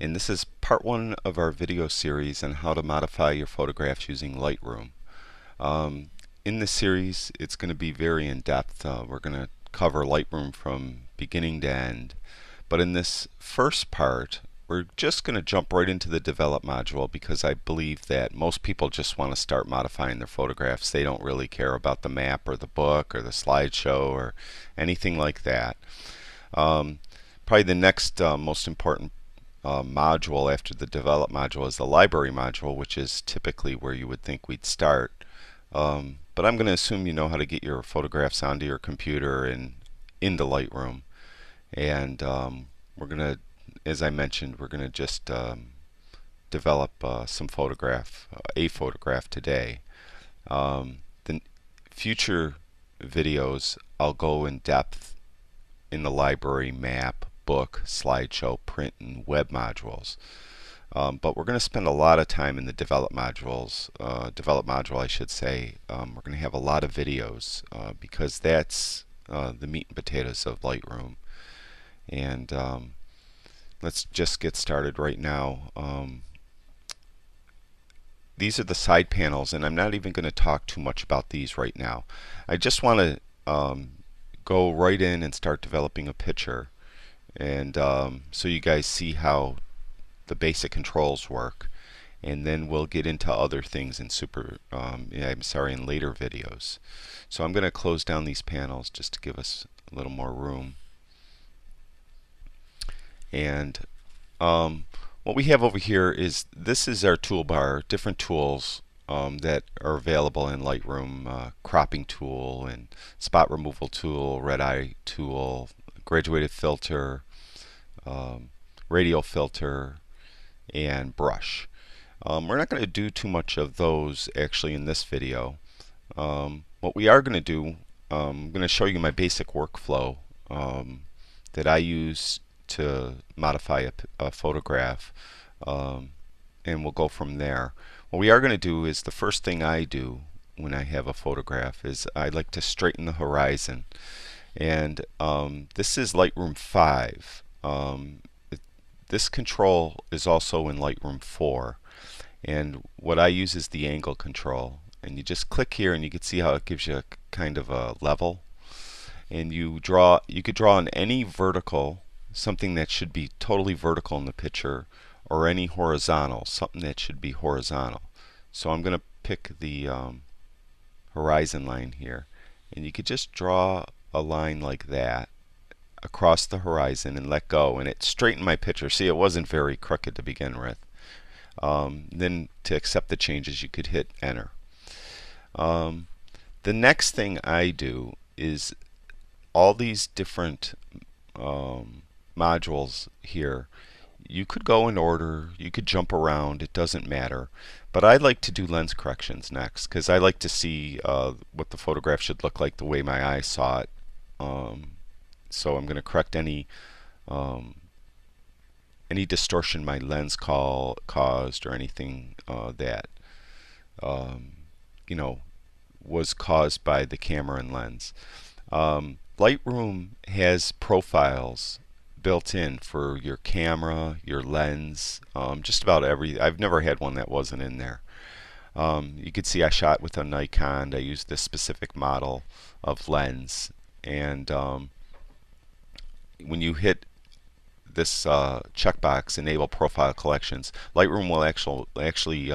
and this is part one of our video series on how to modify your photographs using Lightroom. Um, in this series, it's going to be very in-depth. We're going to cover Lightroom from beginning to end. But in this first part, we're just going to jump right into the Develop module because I believe that most people just want to start modifying their photographs. They don't really care about the map or the book or the slideshow or anything like that. Um, Probably the next most important module after the Develop module is the Library module, which is typically where you would think we'd start. But I'm going to assume you know how to get your photographs onto your computer and into Lightroom. And we're going to, as I mentioned, we're going to just develop a photograph today. The future videos, I'll go in depth in the library, map, book, slideshow, print, and web modules. But we're going to spend a lot of time in the develop module, I should say. We're going to have a lot of videos because that's the meat and potatoes of Lightroom. And let's just get started right now. These are the side panels, and I'm not even going to talk too much about these right now. I just want to go right in and start developing a picture, and so you guys see how the basic controls work, and then we'll get into other things in in later videos. So I'm going to close down these panels just to give us a little more room. And what we have over here is this is our toolbar, different tools that are available in Lightroom, cropping tool and spot removal tool, red eye tool, graduated filter, radial filter, and brush. We're not going to do too much of those actually in this video. What we are going to do, I'm going to show you my basic workflow that I use to modify a photograph, and we'll go from there. What we are going to do is the first thing I do when I have a photograph is I like to straighten the horizon, and this is Lightroom 5. This control is also in Lightroom 4, and what I use is the angle control, and you just click here and you can see how it gives you a kind of a level, and you could draw in any vertical, something that should be totally vertical in the picture, or any horizontal, something that should be horizontal. So I'm going to pick the horizon line here, and you could just draw a line like that across the horizon and let go, and it straightened my picture. See, it wasn't very crooked to begin with. Then to accept the changes, you could hit enter. The next thing I do is all these different modules here. You could go in order, you could jump around, it doesn't matter. But I like to do lens corrections next because I like to see what the photograph should look like the way my eyes saw it. So I'm going to correct any distortion my lens caused, or anything that was caused by the camera and lens. Lightroom has profiles built in for your camera, your lens, just about I've never had one that wasn't in there. You can see I shot with a Nikon. I used this specific model of lens, and when you hit this checkbox, enable profile collections, Lightroom will actually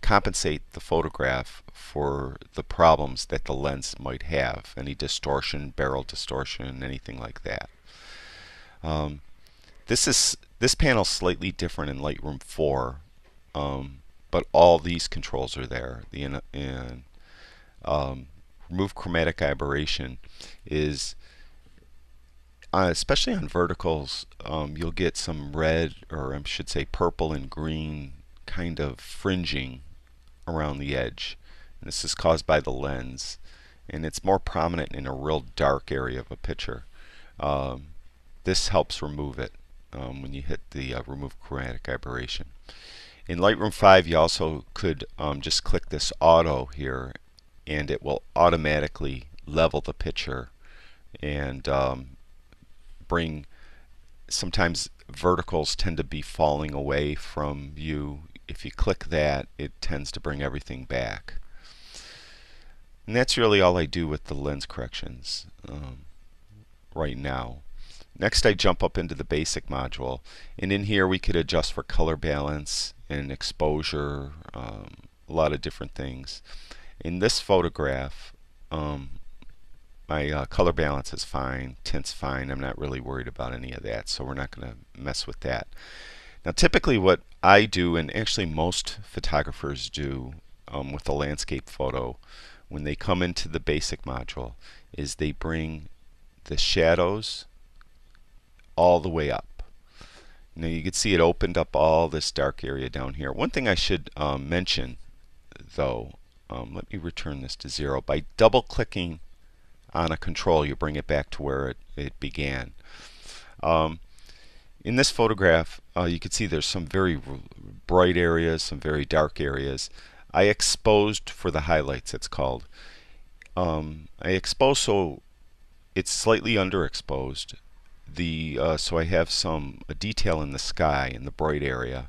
compensate the photograph for the problems that the lens might have, any distortion, barrel distortion, anything like that. This panel is slightly different in Lightroom 4, but all these controls are there. The remove chromatic aberration is especially on verticals, you'll get some red, or I should say purple and green kind of fringing around the edge. And this is caused by the lens, and it's more prominent in a real dark area of a picture. This helps remove it when you hit the remove chromatic aberration. In Lightroom 5, you also could just click this auto here, and it will automatically level the picture and bring sometimes verticals tend to be falling away from you. If you click that, it tends to bring everything back. And that's really all I do with the lens corrections right now. Next, I jump up into the basic module, and in here we could adjust for color balance and exposure, a lot of different things. In this photograph, my color balance is fine, tint's fine. I'm not really worried about any of that, so we're not going to mess with that. Now, typically what I do, and actually most photographers do with a landscape photo, when they come into the basic module, is they bring the shadows all the way up. Now you can see it opened up all this dark area down here. One thing I should mention though, let me return this to 0. By double clicking on a control, you bring it back to where it began. In this photograph, you can see there's some very bright areas, some very dark areas. I exposed for the highlights, it's called. I exposed so it's slightly underexposed. So I have some detail in the sky in the bright area.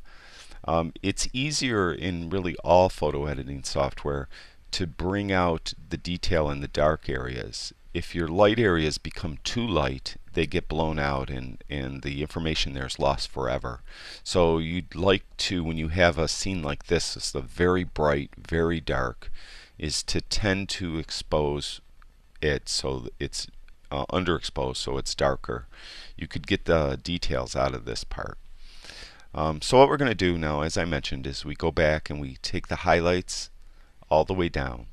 It's easier in really all photo editing software to bring out the detail in the dark areas. If your light areas become too light, they get blown out and the information there is lost forever. So you'd like to, when you have a scene like this, it's the very bright, very dark, is to tend to expose it so it's underexposed, so it's darker. You could get the details out of this part. So what we're going to do now, as I mentioned, is we go back and we take the highlights all the way down,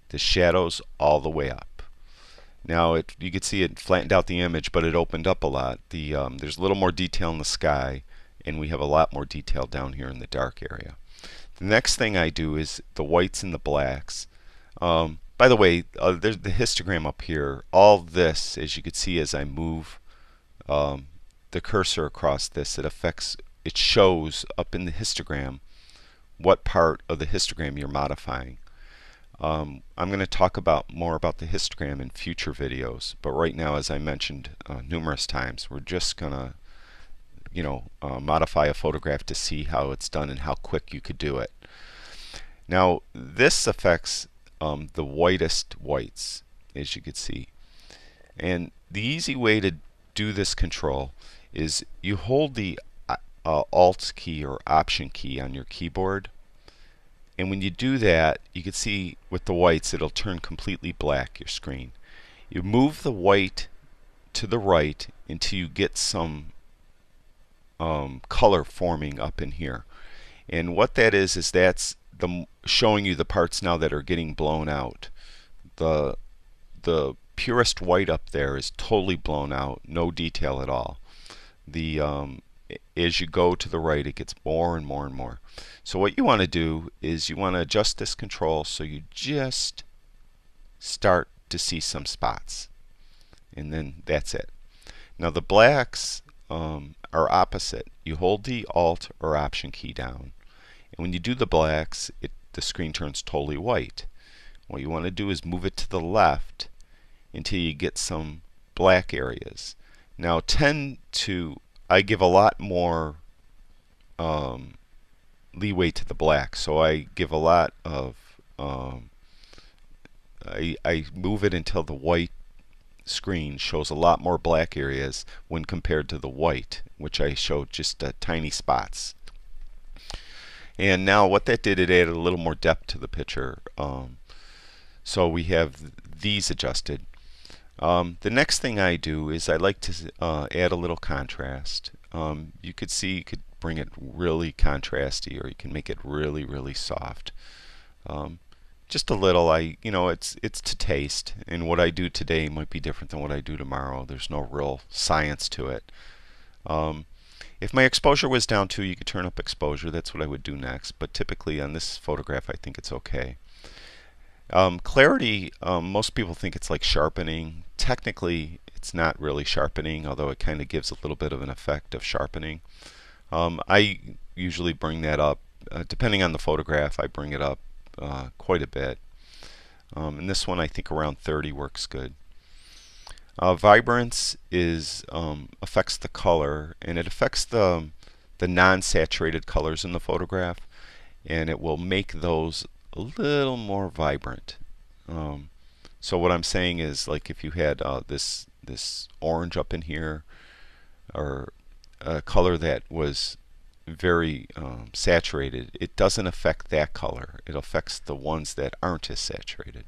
the shadows all the way up. Now you can see it flattened out the image, but it opened up a lot. There's a little more detail in the sky, and we have a lot more detail down here in the dark area. The next thing I do is the whites and the blacks. By the way, there's the histogram up here. All this, as you can see as I move the cursor across this, it shows up in the histogram what part of the histogram you're modifying. I'm going to talk more about the histogram in future videos, but right now, as I mentioned numerous times, we're just going to modify a photograph to see how it's done and how quick you could do it. Now this affects the whitest whites, as you can see, and the easy way to do this control is you hold the Alt key or Option key on your keyboard, and when you do that, you can see with the whites it'll turn completely black, your screen. You move the white to the right until you get some color forming up in here, and what that is that's showing you the parts now that are getting blown out. The purest white up there is totally blown out, no detail at all. As you go to the right, it gets more and more and more. So what you want to do is you want to adjust this control so you just start to see some spots, and then that's it. Now the blacks are opposite. You hold the Alt or Option key down, and when you do the blacks, the screen turns totally white. What you want to do is move it to the left until you get some black areas. Now I give a lot more leeway to the black, so I give a lot of I move it until the white screen shows a lot more black areas when compared to the white, which I showed just tiny spots. And now what that did, it added a little more depth to the picture. So we have these adjusted. The next thing I do is I like to add a little contrast. You could see you could bring it really contrasty, or you can make it really, really soft. Just a little. It's to taste, and what I do today might be different than what I do tomorrow. There's no real science to it. If my exposure was down too, you could turn up exposure. That's what I would do next. But typically on this photograph, I think it's okay. Clarity, most people think it's like sharpening. Technically, it's not really sharpening, although it kind of gives a little bit of an effect of sharpening. I usually bring that up. Depending on the photograph, I bring it up quite a bit. In this one, I think around 30 works good. Vibrance is affects the color, and it affects the non-saturated colors in the photograph, and it will make those a little more vibrant. Um, so what I'm saying is, like, if you had this orange up in here, or a color that was very saturated, it doesn't affect that color. It affects the ones that aren't as saturated.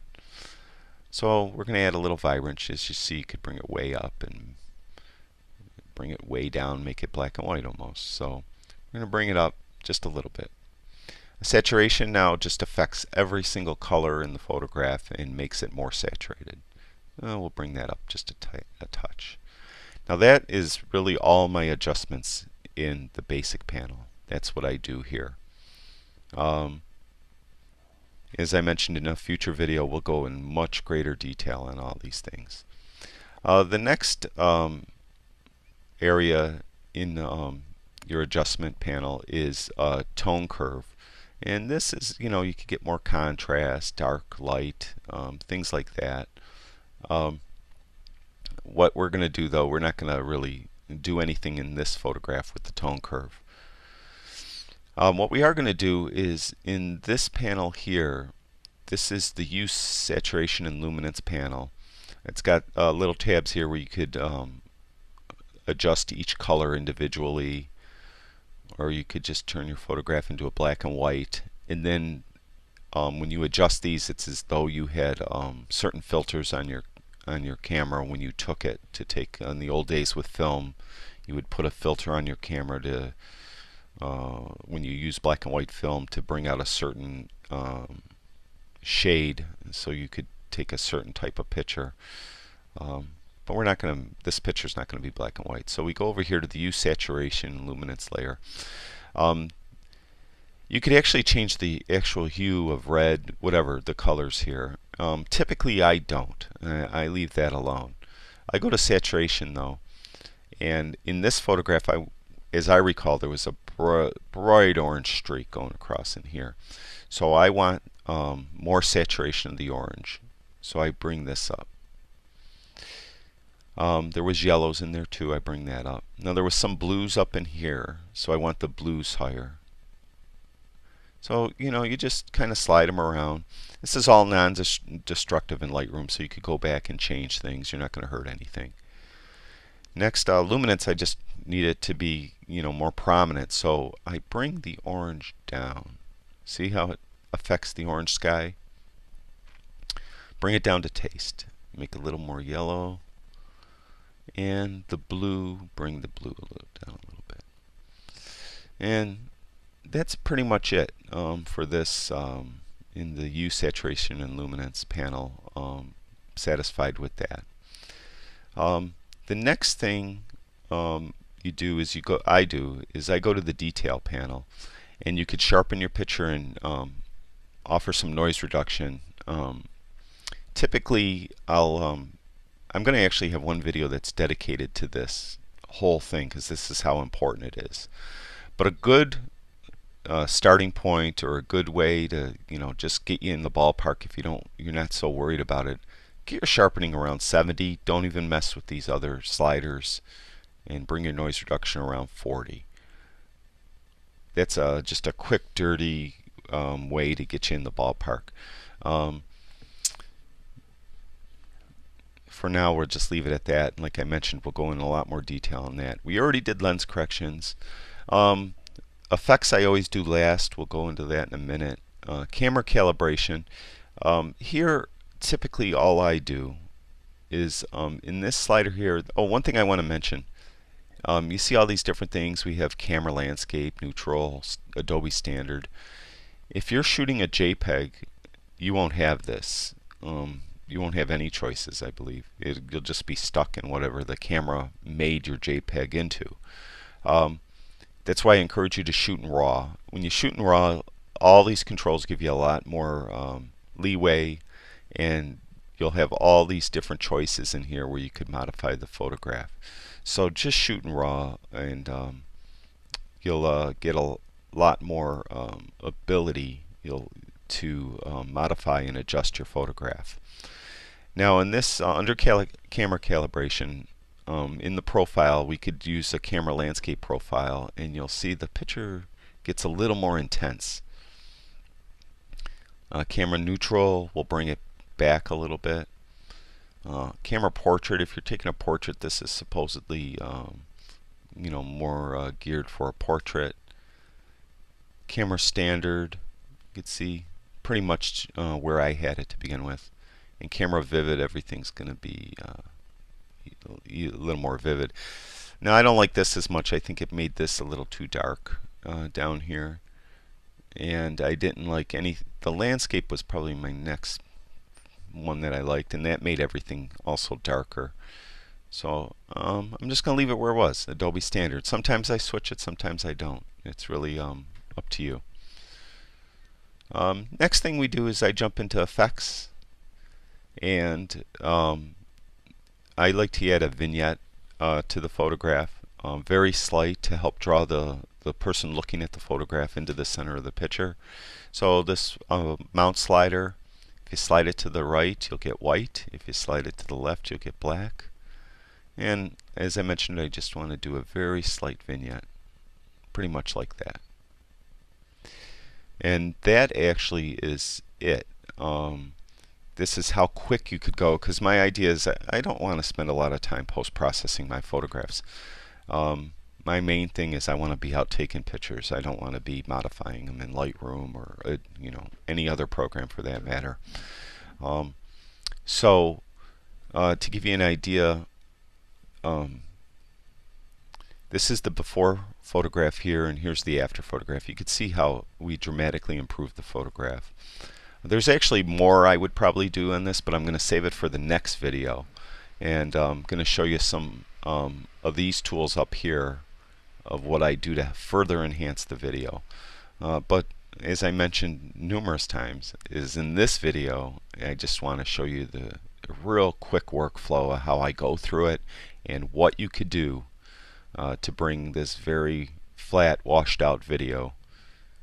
So we're going to add a little vibrance. As you see, you could bring it way up and bring it way down, make it black and white almost. So we're going to bring it up just a little bit. Saturation now just affects every single color in the photograph and makes it more saturated. We'll bring that up just a touch. Now that is really all my adjustments in the basic panel. That's what I do here. As I mentioned in a future video, we'll go in much greater detail on all these things. The next area in your adjustment panel is tone curve. And this is, you could get more contrast, dark, light, things like that. What we're going to do, though, we're not going to really do anything in this photograph with the tone curve. What we are going to do is in this panel here, this is the Use Saturation and Luminance panel. It's got little tabs here where you could adjust each color individually, or you could just turn your photograph into a black and white. And then when you adjust these, it's as though you had certain filters on your camera when you took it to take. In the old days with film, you would put a filter on your camera to when you use black and white film to bring out a certain shade, so you could take a certain type of picture. But we're not going to. This picture is not going to be black and white. So we go over here to the Use Saturation and Luminance layer. You could actually change the actual hue of red, whatever the colors here. Typically, I don't. I leave that alone. I go to saturation though, and in this photograph, as I recall, there was a bright orange streak going across in here. So I want more saturation of the orange. So I bring this up. There was yellows in there too. I bring that up. Now there was some blues up in here, so I want the blues higher. So you just kind of slide them around. This is all non-destructive in Lightroom, so you could go back and change things. You're not going to hurt anything. Next, luminance, I just need it to be more prominent, so I bring the orange down. See how it affects the orange sky? Bring it down to taste. Make it a little more yellow. And the blue, bring the blue down a little bit. And that's pretty much it for this in the Use Saturation and Luminance panel. Satisfied with that. The next thing you do is I go to the Detail panel, and you could sharpen your picture and offer some noise reduction. Typically, I'm going to actually have one video that's dedicated to this whole thing, because this is how important it is. But a good starting point, or a good way to just get you in the ballpark if you're not so worried about it, get your sharpening around 70. Don't even mess with these other sliders, and bring your noise reduction around 40. That's just a quick, dirty way to get you in the ballpark. For now, we'll just leave it at that. And like I mentioned, we'll go in a lot more detail on that. We already did lens corrections. Effects I always do last. We'll go into that in a minute. Camera calibration. Here, typically all I do is in this slider here. Oh, one thing I want to mention. You see all these different things. We have camera landscape, neutral, Adobe standard. If you're shooting a JPEG, you won't have this. You won't have any choices, I believe. You'll just be stuck in whatever the camera made your JPEG into. That's why I encourage you to shoot in RAW. When you shoot in RAW, all these controls give you a lot more leeway, and you'll have all these different choices in here where you could modify the photograph. So just shoot in RAW, and you'll get a lot more ability to modify and adjust your photograph. Now in this under camera calibration, in the profile we could use a camera landscape profile, and you'll see the picture gets a little more intense. Camera neutral will bring it back a little bit. Camera portrait, if you're taking a portrait, this is supposedly more geared for a portrait. Camera standard, you can see pretty much where I had it to begin with. And camera vivid, everything's going to be a little more vivid. Now I don't like this as much. I think it made this a little too dark down here, and I didn't like the landscape was probably my next one that I liked, and that made everything also darker. So I'm just going to leave it where it was, Adobe Standard. Sometimes I switch it, sometimes I don't. It's really up to you. Next thing we do is I jump into effects, and I like to add a vignette to the photograph, very slight, to help draw the person looking at the photograph into the center of the picture. So this mount slider, if you slide it to the right, you'll get white. If you slide it to the left, you'll get black. And as I mentioned, I just want to do a very slight vignette, pretty much like that. And that actually is it. This is how quick you could go, because my idea is that I don't want to spend a lot of time post-processing my photographs. My main thing is I want to be out taking pictures. I don't want to be modifying them in Lightroom or any other program for that matter. So to give you an idea, this is the before photograph here, and here's the after photograph. You can see how we dramatically improved the photograph. There's actually more I would probably do on this, but I'm going to save it for the next video. And I'm going to show you some of these tools up here of what I do to further enhance the video. But as I mentioned numerous times, is in this video I just want to show you the real quick workflow of how I go through it and what you could do to bring this very flat, washed out video,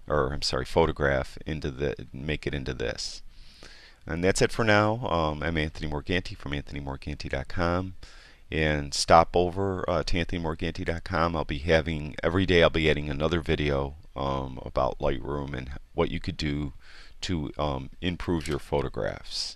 or I'm sorry, photograph, make it into this. And that's it for now. I'm Anthony Morganti from AnthonyMorganti.com, and stop over to AnthonyMorganti.com. Every day I'll be adding another video about Lightroom and what you could do to improve your photographs.